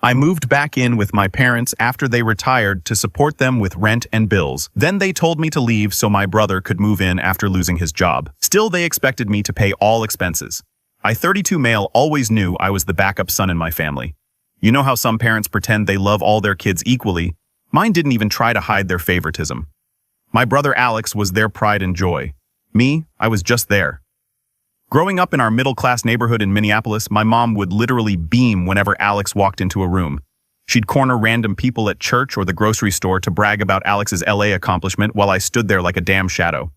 I moved back in with my parents after they retired to support them with rent and bills. Then they told me to leave so my brother could move in after losing his job. Still, they expected me to pay all expenses. I, 32 male, always knew I was the backup son in my family. You know how some parents pretend they love all their kids equally? Mine didn't even try to hide their favoritism. My brother Alex was their pride and joy. Me, I was just there. Growing up in our middle-class neighborhood in Minneapolis, my mom would literally beam whenever Alex walked into a room. She'd corner random people at church or the grocery store to brag about Alex's LA accomplishment while I stood there like a damn shadow.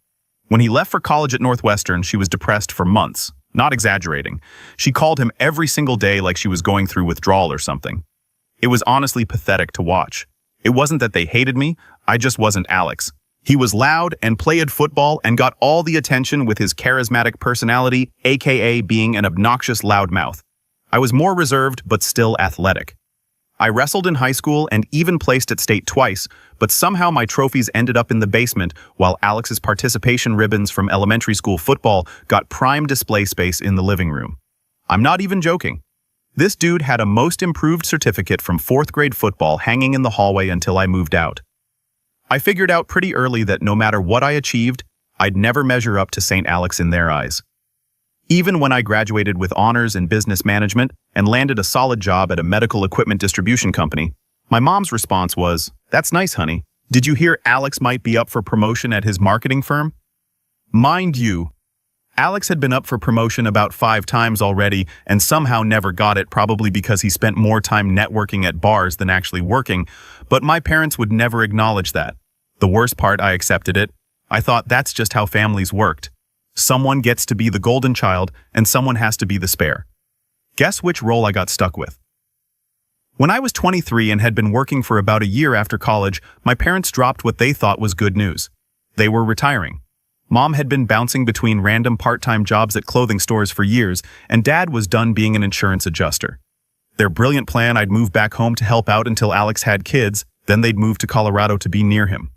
When he left for college at Northwestern, she was depressed for months. Not exaggerating. She called him every single day like she was going through withdrawal or something. It was honestly pathetic to watch. It wasn't that they hated me, I just wasn't Alex. He was loud and played football and got all the attention with his charismatic personality, aka being an obnoxious loudmouth. I was more reserved but still athletic. I wrestled in high school and even placed at state twice, but somehow my trophies ended up in the basement while Alex's participation ribbons from elementary school football got prime display space in the living room. I'm not even joking. This dude had a most improved certificate from 4th grade football hanging in the hallway until I moved out. I figured out pretty early that no matter what I achieved, I'd never measure up to St. Alex in their eyes. Even when I graduated with honors in business management and landed a solid job at a medical equipment distribution company, my mom's response was, "That's nice, honey. Did you hear Alex might be up for promotion at his marketing firm?" Mind you, Alex had been up for promotion about 5 times already and somehow never got it, probably because he spent more time networking at bars than actually working, but my parents would never acknowledge that. The worst part, I accepted it. I thought that's just how families worked. Someone gets to be the golden child and someone has to be the spare. Guess which role I got stuck with? When I was 23 and had been working for about a year after college, my parents dropped what they thought was good news. They were retiring. Mom had been bouncing between random part-time jobs at clothing stores for years, and Dad was done being an insurance adjuster. Their brilliant plan, I'd move back home to help out until Alex had kids, then they'd move to Colorado to be near him.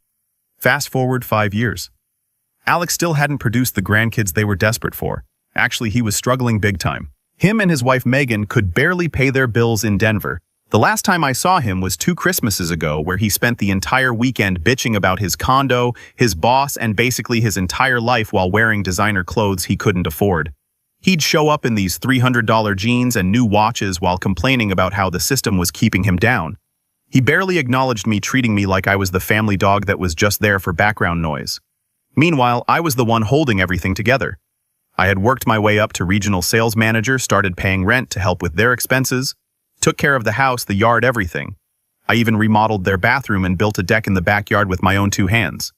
Fast forward 5 years. Alex still hadn't produced the grandkids they were desperate for. Actually, he was struggling big time. Him and his wife Megan could barely pay their bills in Denver. The last time I saw him was 2 Christmases ago, where he spent the entire weekend bitching about his condo, his boss, and basically his entire life while wearing designer clothes he couldn't afford. He'd show up in these $300 jeans and new watches while complaining about how the system was keeping him down. He barely acknowledged me, treating me like I was the family dog that was just there for background noise. Meanwhile, I was the one holding everything together. I had worked my way up to regional sales manager, started paying rent to help with their expenses, took care of the house, the yard, everything. I even remodeled their bathroom and built a deck in the backyard with my own 2 hands.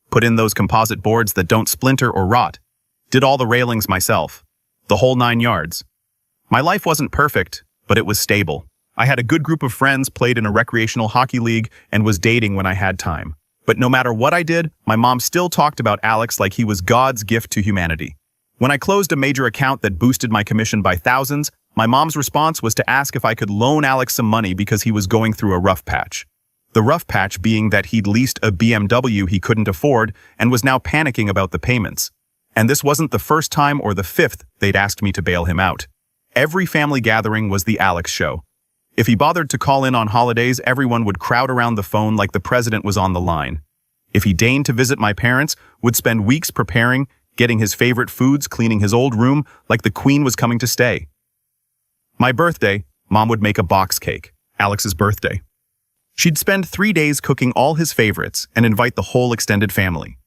Put in those composite boards that don't splinter or rot. Did all the railings myself. The whole 9 yards. My life wasn't perfect, but it was stable. I had a good group of friends, played in a recreational hockey league, and was dating when I had time. But no matter what I did, my mom still talked about Alex like he was God's gift to humanity. When I closed a major account that boosted my commission by thousands, my mom's response was to ask if I could loan Alex some money because he was going through a rough patch. The rough patch being that he'd leased a BMW he couldn't afford and was now panicking about the payments. And this wasn't the first time or the 5th they'd asked me to bail him out. Every family gathering was the Alex show. If he bothered to call in on holidays, everyone would crowd around the phone like the president was on the line. If he deigned to visit my parents, would spend weeks preparing, getting his favorite foods, cleaning his old room like the queen was coming to stay. My birthday, Mom would make a box cake, Alex's birthday. She'd spend 3 days cooking all his favorites and invite the whole extended family.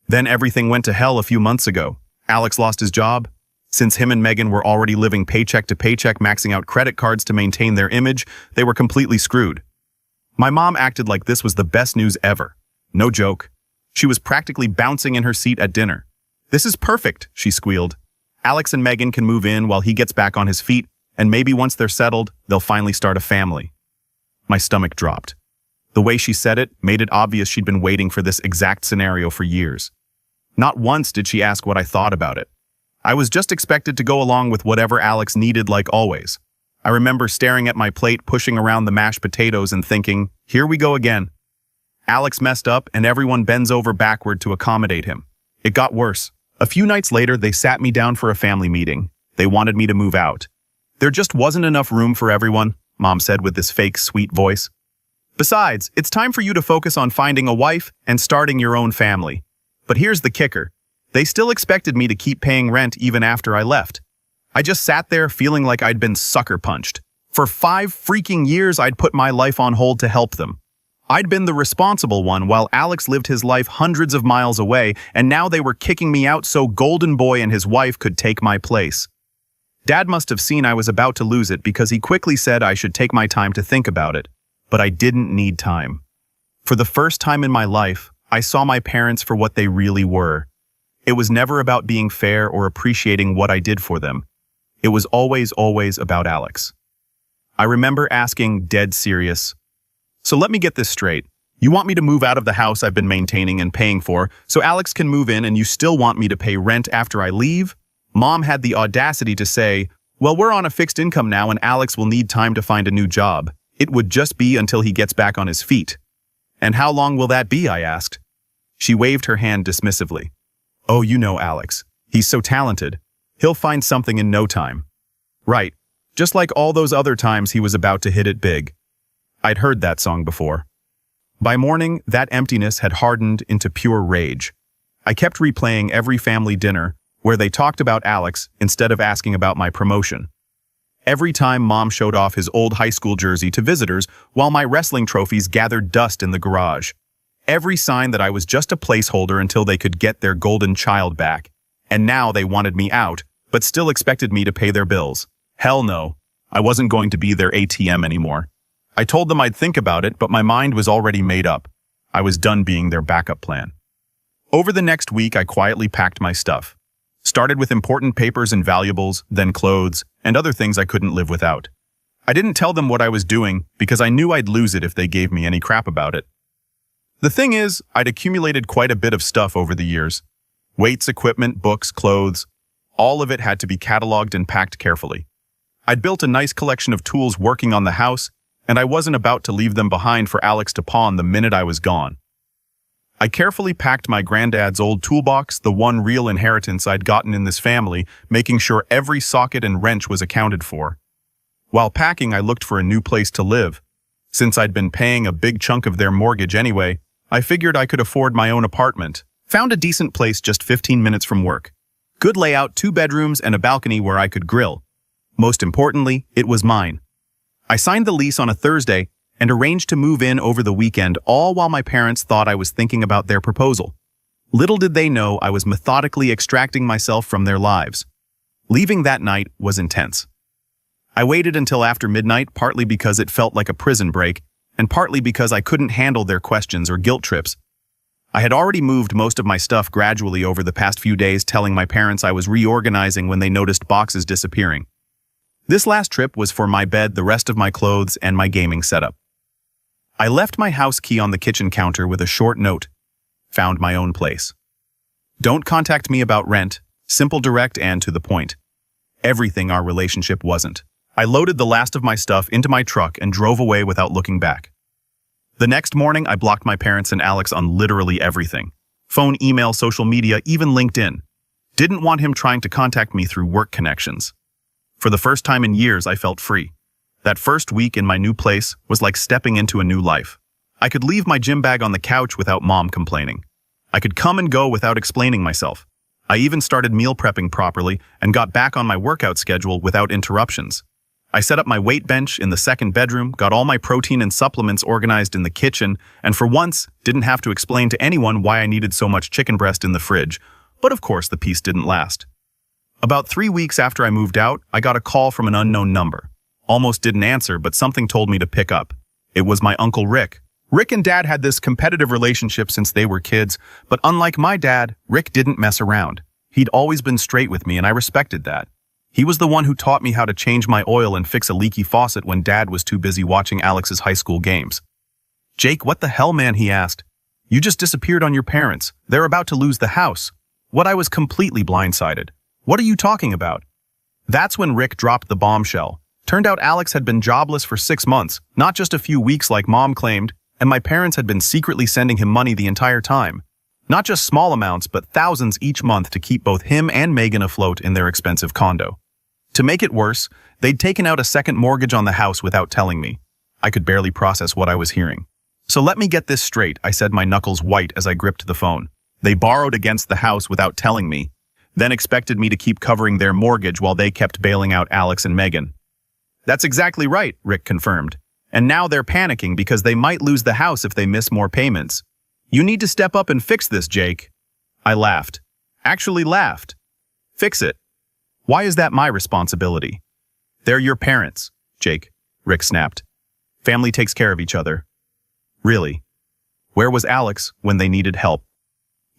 Then everything went to hell a few months ago. Alex lost his job. Since him and Megan were already living paycheck to paycheck, maxing out credit cards to maintain their image, they were completely screwed. My mom acted like this was the best news ever. No joke. She was practically bouncing in her seat at dinner. "This is perfect," she squealed. "Alex and Megan can move in while he gets back on his feet, and maybe once they're settled, they'll finally start a family." My stomach dropped. The way she said it made it obvious she'd been waiting for this exact scenario for years. Not once did she ask what I thought about it. I was just expected to go along with whatever Alex needed, like always. I remember staring at my plate, pushing around the mashed potatoes and thinking, here we go again. Alex messed up and everyone bends over backward to accommodate him. It got worse. A few nights later, they sat me down for a family meeting. They wanted me to move out. There just wasn't enough room for everyone. Mom said with this fake sweet voice. Besides, it's time for you to focus on finding a wife and starting your own family. But here's the kicker. They still expected me to keep paying rent even after I left. I just sat there feeling like I'd been sucker punched. For 5 freaking years, I'd put my life on hold to help them. I'd been the responsible one while Alex lived his life hundreds of miles away, and now they were kicking me out so Golden Boy and his wife could take my place. Dad must have seen I was about to lose it because he quickly said I should take my time to think about it. But I didn't need time. For the first time in my life, I saw my parents for what they really were. It was never about being fair or appreciating what I did for them. It was always about Alex. I remember asking, dead serious, "So let me get this straight. You want me to move out of the house I've been maintaining and paying for so Alex can move in, and you still want me to pay rent after I leave?" Mom had the audacity to say, "Well, we're on a fixed income now and Alex will need time to find a new job. It would just be until he gets back on his feet." "And how long will that be?" I asked. She waved her hand dismissively. "Oh, you know Alex. He's so talented. He'll find something in no time." Right. Just like all those other times he was about to hit it big. I'd heard that song before. By morning, that emptiness had hardened into pure rage. I kept replaying every family dinner where they talked about Alex instead of asking about my promotion. Every time Mom showed off his old high school jersey to visitors while my wrestling trophies gathered dust in the garage. Every sign that I was just a placeholder until they could get their golden child back. And now they wanted me out, but still expected me to pay their bills. Hell no. I wasn't going to be their ATM anymore. I told them I'd think about it, but my mind was already made up. I was done being their backup plan. Over the next week, I quietly packed my stuff. Started with important papers and valuables, then clothes, and other things I couldn't live without. I didn't tell them what I was doing because I knew I'd lose it if they gave me any crap about it. The thing is, I'd accumulated quite a bit of stuff over the years. Weights, equipment, books, clothes. All of it had to be cataloged and packed carefully. I'd built a nice collection of tools working on the house, and I wasn't about to leave them behind for Alex to pawn the minute I was gone. I carefully packed my granddad's old toolbox, the one real inheritance I'd gotten in this family, making sure every socket and wrench was accounted for. While packing, I looked for a new place to live. Since I'd been paying a big chunk of their mortgage anyway, I figured I could afford my own apartment. Found a decent place just 15 minutes from work. Good layout, 2 bedrooms and a balcony where I could grill. Most importantly, it was mine. I signed the lease on a Thursday and arranged to move in over the weekend, all while my parents thought I was thinking about their proposal. Little did they know I was methodically extracting myself from their lives. Leaving that night was intense. I waited until after midnight, partly because it felt like a prison break, and partly because I couldn't handle their questions or guilt trips. I had already moved most of my stuff gradually over the past few days, telling my parents I was reorganizing when they noticed boxes disappearing. This last trip was for my bed, the rest of my clothes, and my gaming setup. I left my house key on the kitchen counter with a short note. Found my own place. Don't contact me about rent. Simple, direct, and to the point. Everything our relationship wasn't. I loaded the last of my stuff into my truck and drove away without looking back. The next morning, I blocked my parents and Alex on literally everything. Phone, email, social media, even LinkedIn. Didn't want him trying to contact me through work connections. For the first time in years, I felt free. That first week in my new place was like stepping into a new life. I could leave my gym bag on the couch without Mom complaining. I could come and go without explaining myself. I even started meal prepping properly and got back on my workout schedule without interruptions. I set up my weight bench in the second bedroom, got all my protein and supplements organized in the kitchen, and for once, didn't have to explain to anyone why I needed so much chicken breast in the fridge. But of course, the peace didn't last. About 3 weeks after I moved out, I got a call from an unknown number. Almost didn't answer, but something told me to pick up. It was my Uncle Rick. Rick and Dad had this competitive relationship since they were kids, but unlike my dad, Rick didn't mess around. He'd always been straight with me, and I respected that. He was the one who taught me how to change my oil and fix a leaky faucet when Dad was too busy watching Alex's high school games. "Jake, what the hell, man?" he asked. "You just disappeared on your parents. They're about to lose the house." What? I was completely blindsided. "What are you talking about?" That's when Rick dropped the bombshell. Turned out Alex had been jobless for 6 months, not just a few weeks like Mom claimed, and my parents had been secretly sending him money the entire time. Not just small amounts, but thousands each month to keep both him and Megan afloat in their expensive condo. To make it worse, they'd taken out a second mortgage on the house without telling me. I could barely process what I was hearing. So let me get this straight, I said, my knuckles white as I gripped the phone. They borrowed against the house without telling me, then expected me to keep covering their mortgage while they kept bailing out Alex and Megan. That's exactly right, Rick confirmed. And now they're panicking because they might lose the house if they miss more payments. You need to step up and fix this, Jake. I laughed. Actually laughed. Fix it. Why is that my responsibility? They're your parents, Jake, Rick snapped. Family takes care of each other. Really? Where was Alex when they needed help?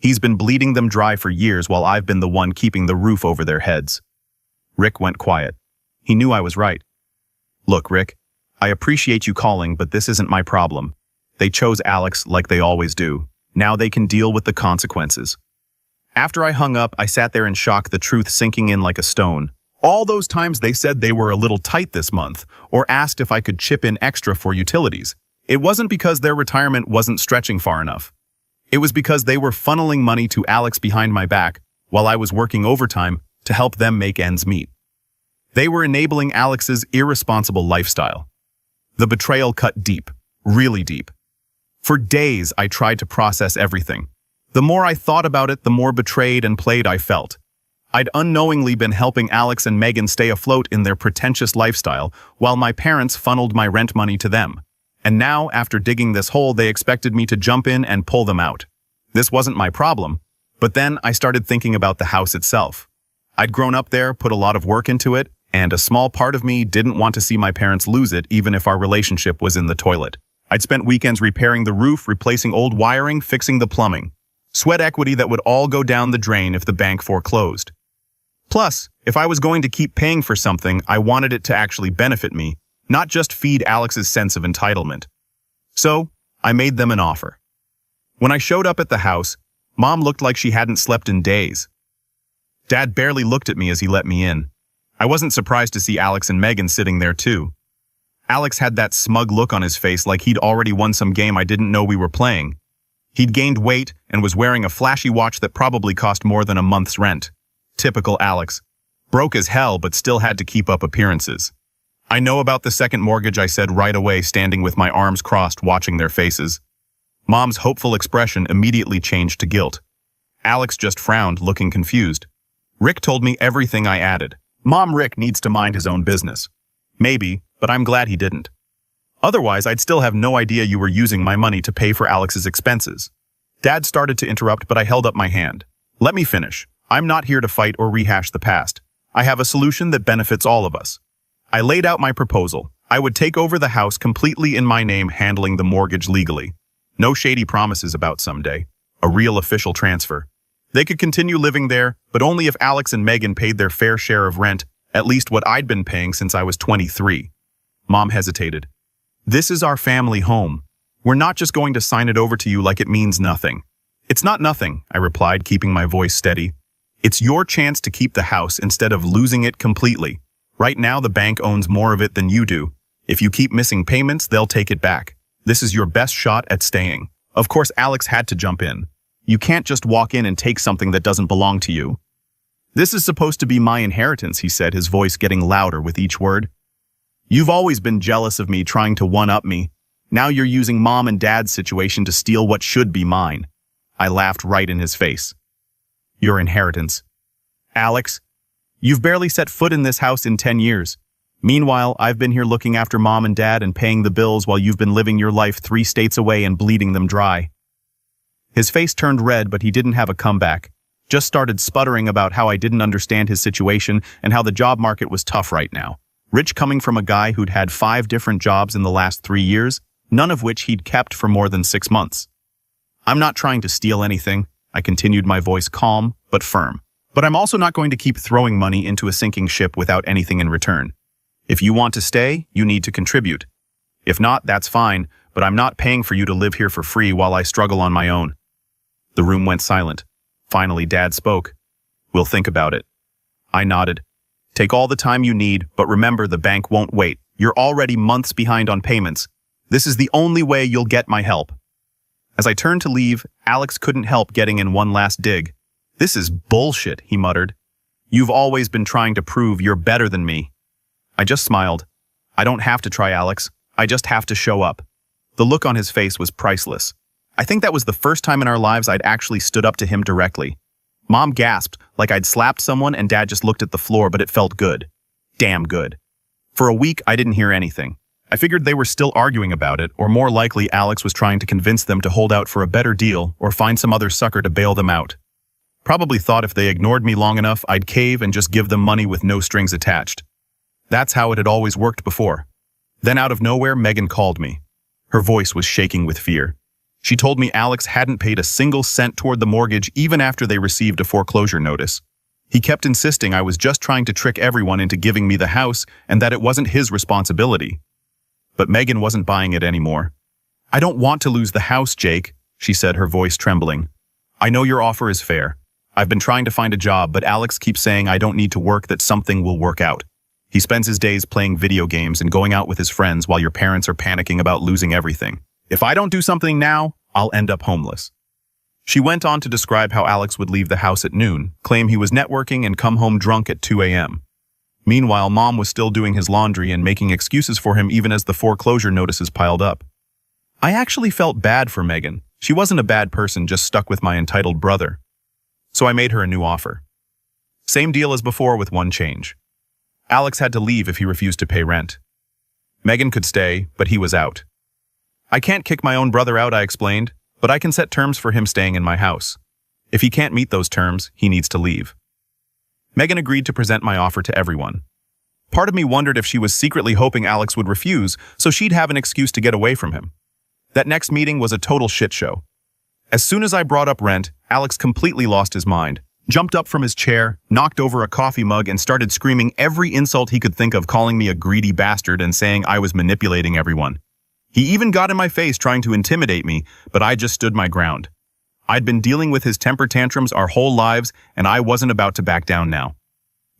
He's been bleeding them dry for years while I've been the one keeping the roof over their heads. Rick went quiet. He knew I was right. Look, Rick, I appreciate you calling, but this isn't my problem. They chose Alex like they always do. Now they can deal with the consequences. After I hung up, I sat there in shock, the truth sinking in like a stone. All those times they said they were a little tight this month, or asked if I could chip in extra for utilities. It wasn't because their retirement wasn't stretching far enough. It was because they were funneling money to Alex behind my back while I was working overtime to help them make ends meet. They were enabling Alex's irresponsible lifestyle. The betrayal cut deep, really deep. For days, I tried to process everything. The more I thought about it, the more betrayed and played I felt. I'd unknowingly been helping Alex and Megan stay afloat in their pretentious lifestyle while my parents funneled my rent money to them. And now, after digging this hole, they expected me to jump in and pull them out. This wasn't my problem, but then I started thinking about the house itself. I'd grown up there, put a lot of work into it, and a small part of me didn't want to see my parents lose it even if our relationship was in the toilet. I'd spent weekends repairing the roof, replacing old wiring, fixing the plumbing. Sweat equity that would all go down the drain if the bank foreclosed. Plus, if I was going to keep paying for something, I wanted it to actually benefit me, not just feed Alex's sense of entitlement. So, I made them an offer. When I showed up at the house, Mom looked like she hadn't slept in days. Dad barely looked at me as he let me in. I wasn't surprised to see Alex and Megan sitting there too. Alex had that smug look on his face like he'd already won some game I didn't know we were playing. He'd gained weight and was wearing a flashy watch that probably cost more than a month's rent. Typical Alex. Broke as hell but still had to keep up appearances. I know about the second mortgage, I said right away, standing with my arms crossed watching their faces. Mom's hopeful expression immediately changed to guilt. Alex just frowned, looking confused. Rick told me everything I added. Rick needs to mind his own business. Maybe, but I'm glad he didn't. Otherwise, I'd still have no idea you were using my money to pay for Alex's expenses. Dad started to interrupt, but I held up my hand. Let me finish. I'm not here to fight or rehash the past. I have a solution that benefits all of us. I laid out my proposal. I would take over the house completely in my name, handling the mortgage legally. No shady promises about someday. A real official transfer. They could continue living there, but only if Alex and Megan paid their fair share of rent, at least what I'd been paying since I was 23. Mom hesitated. This is our family home. We're not just going to sign it over to you like it means nothing. It's not nothing, I replied, keeping my voice steady. It's your chance to keep the house instead of losing it completely. Right now, the bank owns more of it than you do. If you keep missing payments, they'll take it back. This is your best shot at staying. Of course, Alex had to jump in. You can't just walk in and take something that doesn't belong to you. This is supposed to be my inheritance, he said, his voice getting louder with each word. You've always been jealous of me, trying to one-up me. Now you're using Mom and Dad's situation to steal what should be mine. I laughed right in his face. Your inheritance. Alex, you've barely set foot in this house in 10 years. Meanwhile, I've been here looking after Mom and Dad and paying the bills while you've been living your life 3 states away and bleeding them dry. His face turned red, but he didn't have a comeback. Just started sputtering about how I didn't understand his situation and how the job market was tough right now. Rich coming from a guy who'd had 5 different jobs in the last 3 years, none of which he'd kept for more than 6 months. I'm not trying to steal anything, I continued, my voice calm but firm. But I'm also not going to keep throwing money into a sinking ship without anything in return. If you want to stay, you need to contribute. If not, that's fine, but I'm not paying for you to live here for free while I struggle on my own. The room went silent. Finally, Dad spoke. We'll think about it. I nodded. Take all the time you need, but remember, the bank won't wait. You're already months behind on payments. This is the only way you'll get my help. As I turned to leave, Alex couldn't help getting in one last dig. This is bullshit, he muttered. You've always been trying to prove you're better than me. I just smiled. I don't have to try, Alex. I just have to show up. The look on his face was priceless. I think that was the first time in our lives I'd actually stood up to him directly. Mom gasped, like I'd slapped someone, and Dad just looked at the floor, but it felt good. Damn good. For a week, I didn't hear anything. I figured they were still arguing about it, or more likely Alex was trying to convince them to hold out for a better deal or find some other sucker to bail them out. Probably thought if they ignored me long enough, I'd cave and just give them money with no strings attached. That's how it had always worked before. Then out of nowhere, Megan called me. Her voice was shaking with fear. She told me Alex hadn't paid a single cent toward the mortgage even after they received a foreclosure notice. He kept insisting I was just trying to trick everyone into giving me the house and that it wasn't his responsibility. But Megan wasn't buying it anymore. I don't want to lose the house, Jake, she said, her voice trembling. I know your offer is fair. I've been trying to find a job, but Alex keeps saying I don't need to work, that something will work out. He spends his days playing video games and going out with his friends while your parents are panicking about losing everything. If I don't do something now, I'll end up homeless. She went on to describe how Alex would leave the house at noon, claim he was networking, and come home drunk at 2 a.m. Meanwhile, Mom was still doing his laundry and making excuses for him even as the foreclosure notices piled up. I actually felt bad for Megan. She wasn't a bad person, just stuck with my entitled brother. So I made her a new offer. Same deal as before with one change. Alex had to leave if he refused to pay rent. Megan could stay, but he was out. I can't kick my own brother out, I explained, but I can set terms for him staying in my house. If he can't meet those terms, he needs to leave. Megan agreed to present my offer to everyone. Part of me wondered if she was secretly hoping Alex would refuse, so she'd have an excuse to get away from him. That next meeting was a total shit show. As soon as I brought up rent, Alex completely lost his mind, jumped up from his chair, knocked over a coffee mug, and started screaming every insult he could think of, calling me a greedy bastard and saying I was manipulating everyone. He even got in my face trying to intimidate me, but I just stood my ground. I'd been dealing with his temper tantrums our whole lives, and I wasn't about to back down now.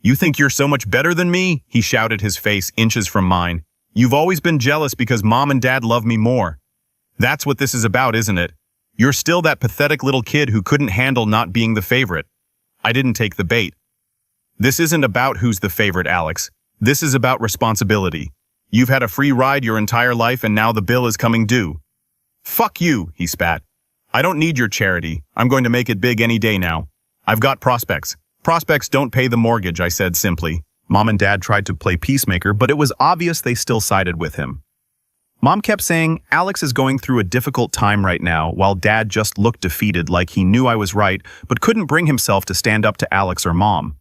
You think you're so much better than me? He shouted, his face inches from mine. You've always been jealous because Mom and Dad love me more. That's what this is about, isn't it? You're still that pathetic little kid who couldn't handle not being the favorite. I didn't take the bait. This isn't about who's the favorite, Alex. This is about responsibility. You've had a free ride your entire life and now the bill is coming due. Fuck you, he spat. I don't need your charity. I'm going to make it big any day now. I've got prospects. Prospects don't pay the mortgage, I said simply. Mom and Dad tried to play peacemaker, but it was obvious they still sided with him. Mom kept saying Alex is going through a difficult time right now, while Dad just looked defeated, like he knew I was right, but couldn't bring himself to stand up to Alex or Mom.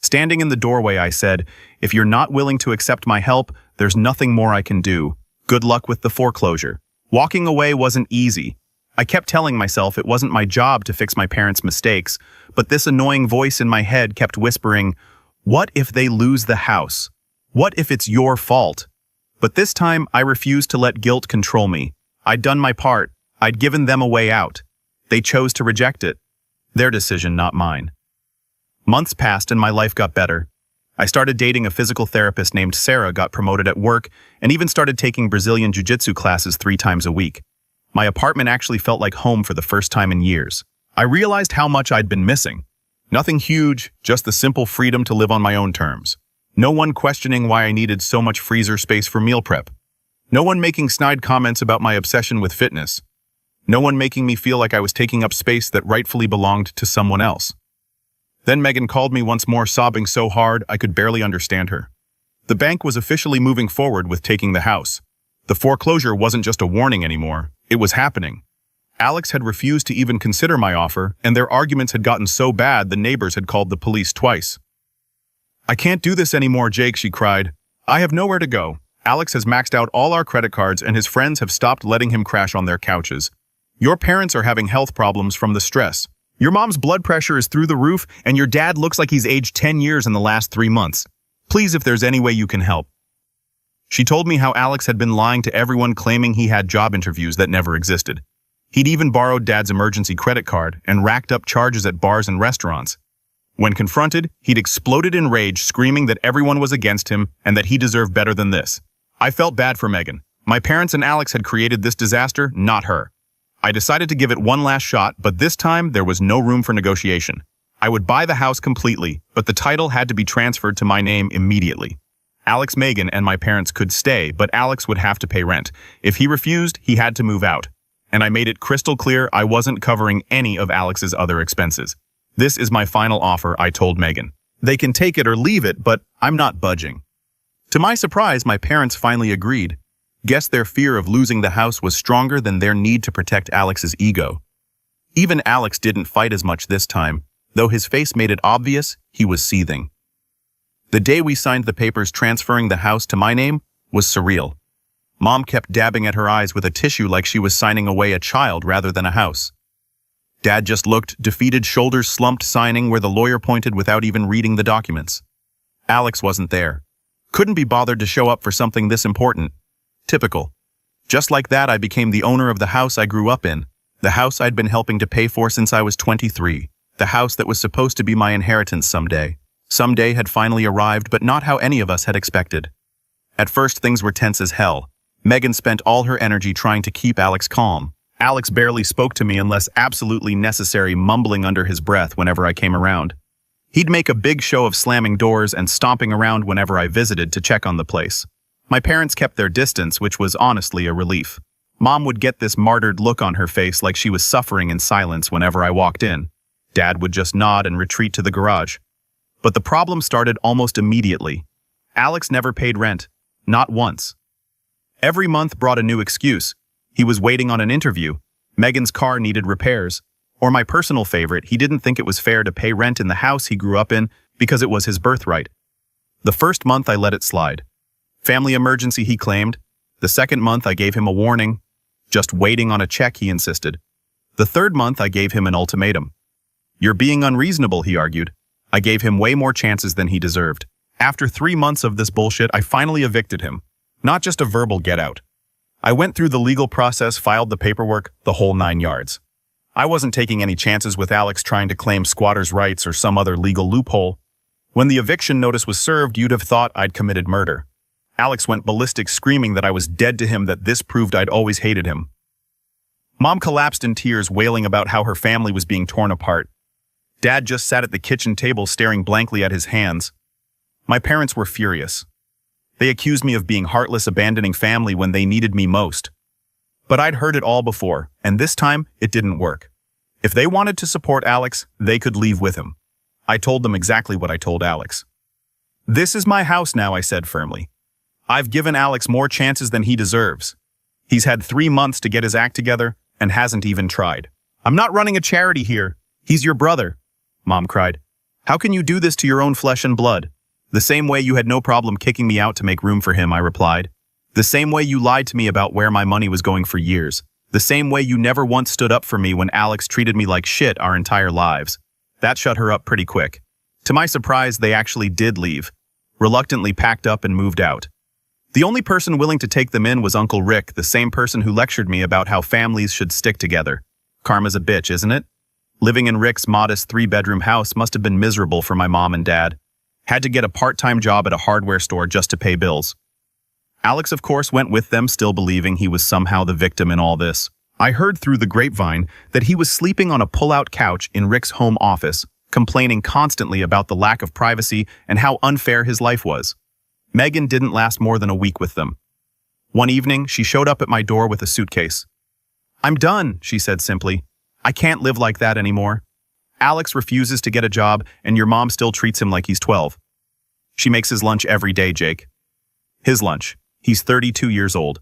Standing in the doorway, I said, if you're not willing to accept my help, there's nothing more I can do. Good luck with the foreclosure. Walking away wasn't easy. I kept telling myself it wasn't my job to fix my parents' mistakes, but this annoying voice in my head kept whispering, what if they lose the house? What if it's your fault? But this time, I refused to let guilt control me. I'd done my part. I'd given them a way out. They chose to reject it. Their decision, not mine. Months passed and my life got better. I started dating a physical therapist named Sarah, got promoted at work, and even started taking Brazilian jiu-jitsu classes 3 times a week. My apartment actually felt like home for the first time in years. I realized how much I'd been missing. Nothing huge, just the simple freedom to live on my own terms. No one questioning why I needed so much freezer space for meal prep. No one making snide comments about my obsession with fitness. No one making me feel like I was taking up space that rightfully belonged to someone else. Then Megan called me once more, sobbing so hard I could barely understand her. The bank was officially moving forward with taking the house. The foreclosure wasn't just a warning anymore, it was happening. Alex had refused to even consider my offer, and their arguments had gotten so bad the neighbors had called the police twice. I can't do this anymore, Jake, she cried. I have nowhere to go. Alex has maxed out all our credit cards and his friends have stopped letting him crash on their couches. Your parents are having health problems from the stress. Your mom's blood pressure is through the roof and your dad looks like he's aged 10 years in the last 3 months. Please, if there's any way you can help. She told me how Alex had been lying to everyone, claiming he had job interviews that never existed. He'd even borrowed Dad's emergency credit card and racked up charges at bars and restaurants. When confronted, he'd exploded in rage, screaming that everyone was against him and that he deserved better than this. I felt bad for Megan. My parents and Alex had created this disaster, not her. I decided to give it one last shot, but this time there was no room for negotiation. I would buy the house completely, but the title had to be transferred to my name immediately. Alex, Megan, and my parents could stay, but Alex would have to pay rent. If he refused, he had to move out. And I made it crystal clear I wasn't covering any of Alex's other expenses. This is my final offer, I told Megan. They can take it or leave it, but I'm not budging. To my surprise, my parents finally agreed. Guess their fear of losing the house was stronger than their need to protect Alex's ego. Even Alex didn't fight as much this time, though his face made it obvious he was seething. The day we signed the papers transferring the house to my name was surreal. Mom kept dabbing at her eyes with a tissue like she was signing away a child rather than a house. Dad just looked defeated, shoulders slumped, signing where the lawyer pointed without even reading the documents. Alex wasn't there. Couldn't be bothered to show up for something this important. Typical. Just like that, I became the owner of the house I grew up in, the house I'd been helping to pay for since I was 23, the house that was supposed to be my inheritance someday. Someday had finally arrived, but not how any of us had expected. At first, things were tense as hell. Megan spent all her energy trying to keep Alex calm. Alex barely spoke to me unless absolutely necessary, mumbling under his breath whenever I came around. He'd make a big show of slamming doors and stomping around whenever I visited to check on the place. My parents kept their distance, which was honestly a relief. Mom would get this martyred look on her face like she was suffering in silence whenever I walked in. Dad would just nod and retreat to the garage. But the problem started almost immediately. Alex never paid rent. Not once. Every month brought a new excuse. He was waiting on an interview. Megan's car needed repairs. Or my personal favorite, he didn't think it was fair to pay rent in the house he grew up in because it was his birthright. The first month I let it slide. Family emergency, he claimed. The second month I gave him a warning. Just waiting on a check, he insisted. The third month I gave him an ultimatum. You're being unreasonable, he argued. I gave him way more chances than he deserved. After 3 months of this bullshit, I finally evicted him. Not just a verbal get out. I went through the legal process, filed the paperwork, the whole 9 yards. I wasn't taking any chances with Alex trying to claim squatters' rights or some other legal loophole. When the eviction notice was served, you'd have thought I'd committed murder. Alex went ballistic, screaming that I was dead to him, that this proved I'd always hated him. Mom collapsed in tears, wailing about how her family was being torn apart. Dad just sat at the kitchen table staring blankly at his hands. My parents were furious. They accused me of being heartless, abandoning family when they needed me most. But I'd heard it all before, and this time it didn't work. If they wanted to support Alex, they could leave with him. I told them exactly what I told Alex. This is my house now, I said firmly. I've given Alex more chances than he deserves. He's had 3 months to get his act together and hasn't even tried. I'm not running a charity here. He's your brother, Mom cried. How can you do this to your own flesh and blood? The same way you had no problem kicking me out to make room for him, I replied. The same way you lied to me about where my money was going for years. The same way you never once stood up for me when Alex treated me like shit our entire lives. That shut her up pretty quick. To my surprise, they actually did leave. Reluctantly packed up and moved out. The only person willing to take them in was Uncle Rick, the same person who lectured me about how families should stick together. Karma's a bitch, isn't it? Living in Rick's modest 3-bedroom house must have been miserable for my mom and dad. Had to get a part-time job at a hardware store just to pay bills. Alex, of course, went with them, still believing he was somehow the victim in all this. I heard through the grapevine that he was sleeping on a pull-out couch in Rick's home office, complaining constantly about the lack of privacy and how unfair his life was. Megan didn't last more than a week with them. One evening, she showed up at my door with a suitcase. I'm done, she said simply. I can't live like that anymore. Alex refuses to get a job, and your mom still treats him like he's 12. She makes his lunch every day, Jake. His lunch. He's 32 years old.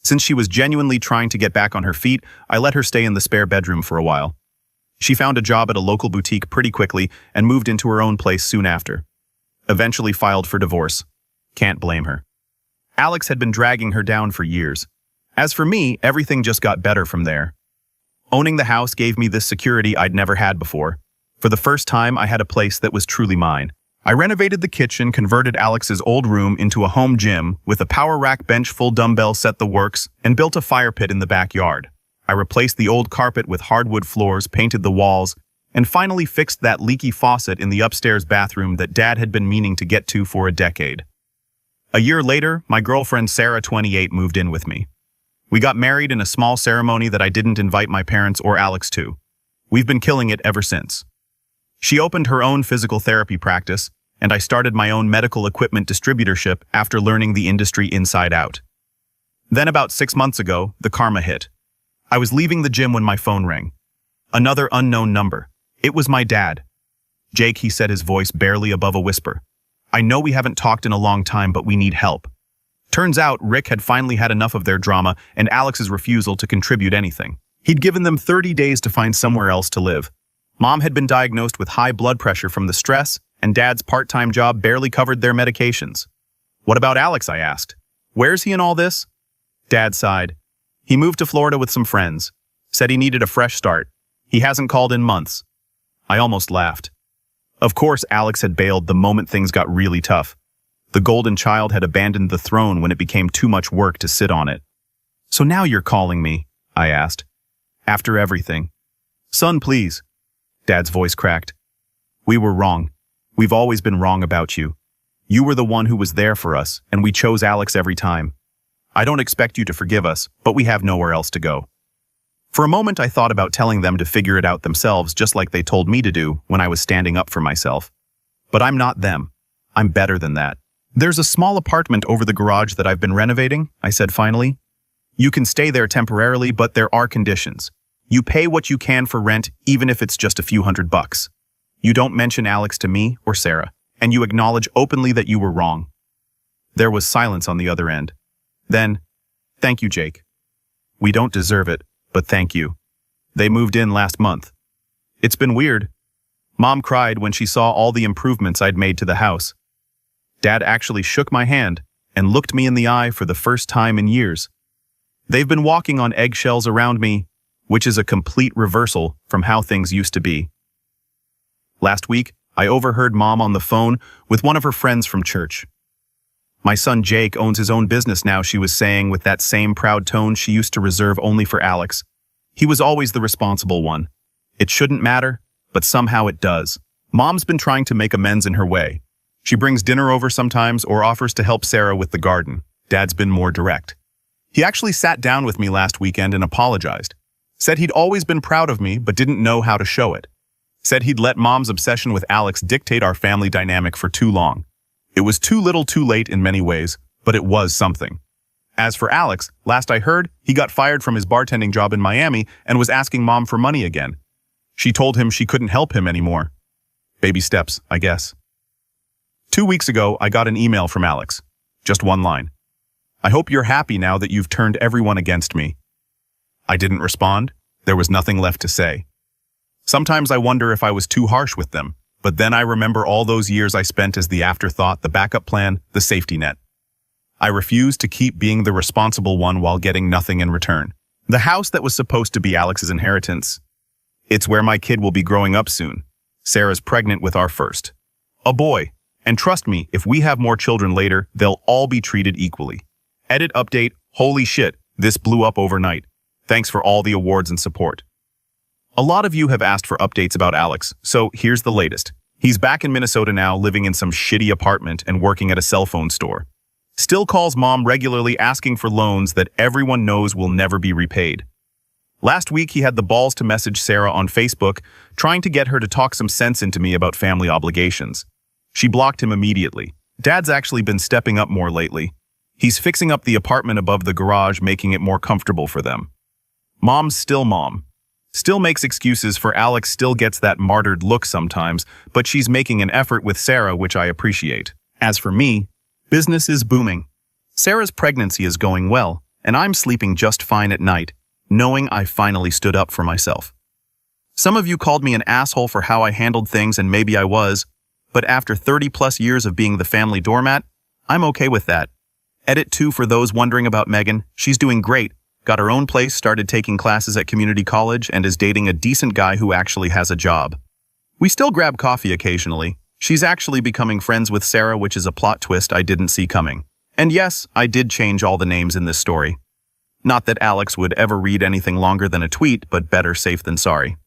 Since she was genuinely trying to get back on her feet, I let her stay in the spare bedroom for a while. She found a job at a local boutique pretty quickly and moved into her own place soon after. Eventually filed for divorce. Can't blame her. Alex had been dragging her down for years. As for me, everything just got better from there. Owning the house gave me this security I'd never had before. For the first time, I had a place that was truly mine. I renovated the kitchen, converted Alex's old room into a home gym with a power rack, bench, full dumbbell set the works, and built a fire pit in the backyard. I replaced the old carpet with hardwood floors, painted the walls, and finally fixed that leaky faucet in the upstairs bathroom that Dad had been meaning to get to for a decade. A year later, my girlfriend Sarah, 28, moved in with me. We got married in a small ceremony that I didn't invite my parents or Alex to. We've been killing it ever since. She opened her own physical therapy practice, and I started my own medical equipment distributorship after learning the industry inside out. Then about 6 months ago, the karma hit. I was leaving the gym when my phone rang. Another unknown number. It was my dad. "Jake," he said, his voice barely above a whisper. "I know we haven't talked in a long time, but we need help." Turns out Rick had finally had enough of their drama and Alex's refusal to contribute anything. He'd given them 30 days to find somewhere else to live. Mom had been diagnosed with high blood pressure from the stress, and Dad's part-time job barely covered their medications. "What about Alex?" I asked. "Where's he in all this?" Dad sighed. "He moved to Florida with some friends. Said he needed a fresh start. He hasn't called in months." I almost laughed. Of course, Alex had bailed the moment things got really tough. The golden child had abandoned the throne when it became too much work to sit on it. "So now you're calling me?" I asked. "After everything." "Son, please." Dad's voice cracked. "We were wrong. We've always been wrong about you. You were the one who was there for us, and we chose Alex every time. I don't expect you to forgive us, but we have nowhere else to go." For a moment, I thought about telling them to figure it out themselves, just like they told me to do when I was standing up for myself. But I'm not them. I'm better than that. "There's a small apartment over the garage that I've been renovating," I said finally. "You can stay there temporarily, but there are conditions. You pay what you can for rent, even if it's just a few $100. You don't mention Alex to me or Sarah, and you acknowledge openly that you were wrong." There was silence on the other end. Then, "Thank you, Jake. We don't deserve it, but thank you. They moved in last month. It's been weird." Mom cried when she saw all the improvements I'd made to the house. Dad actually shook my hand and looked me in the eye for the first time in years. They've been walking on eggshells around me, which is a complete reversal from how things used to be. Last week, I overheard Mom on the phone with one of her friends from church. "My son Jake owns his own business now," she was saying with that same proud tone she used to reserve only for Alex. "He was always the responsible one. It shouldn't matter, but somehow it does." Mom's been trying to make amends in her way. She brings dinner over sometimes or offers to help Sarah with the garden. Dad's been more direct. He actually sat down with me last weekend and apologized. Said he'd always been proud of me but didn't know how to show it. Said he'd let Mom's obsession with Alex dictate our family dynamic for too long. It was too little too late in many ways, but it was something. As for Alex, last I heard, he got fired from his bartending job in Miami and was asking Mom for money again. She told him she couldn't help him anymore. Baby steps, I guess. 2 weeks ago, I got an email from Alex. Just one line. "I hope you're happy now that you've turned everyone against me." I didn't respond. There was nothing left to say. Sometimes I wonder if I was too harsh with them, but then I remember all those years I spent as the afterthought, the backup plan, the safety net. I refused to keep being the responsible one while getting nothing in return. The house that was supposed to be Alex's inheritance. It's where my kid will be growing up soon. Sarah's pregnant with our first. A boy. And trust me, if we have more children later, they'll all be treated equally. Edit update, holy shit, this blew up overnight. Thanks for all the awards and support. A lot of you have asked for updates about Alex, so here's the latest. He's back in Minnesota now, living in some shitty apartment and working at a cell phone store. Still calls Mom regularly asking for loans that everyone knows will never be repaid. Last week, he had the balls to message Sarah on Facebook, trying to get her to talk some sense into me about family obligations. She blocked him immediately. Dad's actually been stepping up more lately. He's fixing up the apartment above the garage, making it more comfortable for them. Mom's still Mom. Still makes excuses for Alex, still gets that martyred look sometimes, but she's making an effort with Sarah, which I appreciate. As for me, business is booming. Sarah's pregnancy is going well, and I'm sleeping just fine at night, knowing I finally stood up for myself. Some of you called me an asshole for how I handled things, and maybe I was, but after 30+ years of being the family doormat, I'm okay with that. Edit 2 for those wondering about Megan. She's doing great, got her own place, started taking classes at community college, and is dating a decent guy who actually has a job. We still grab coffee occasionally. She's actually becoming friends with Sarah, which is a plot twist I didn't see coming. And yes, I did change all the names in this story. Not that Alex would ever read anything longer than a tweet, but better safe than sorry.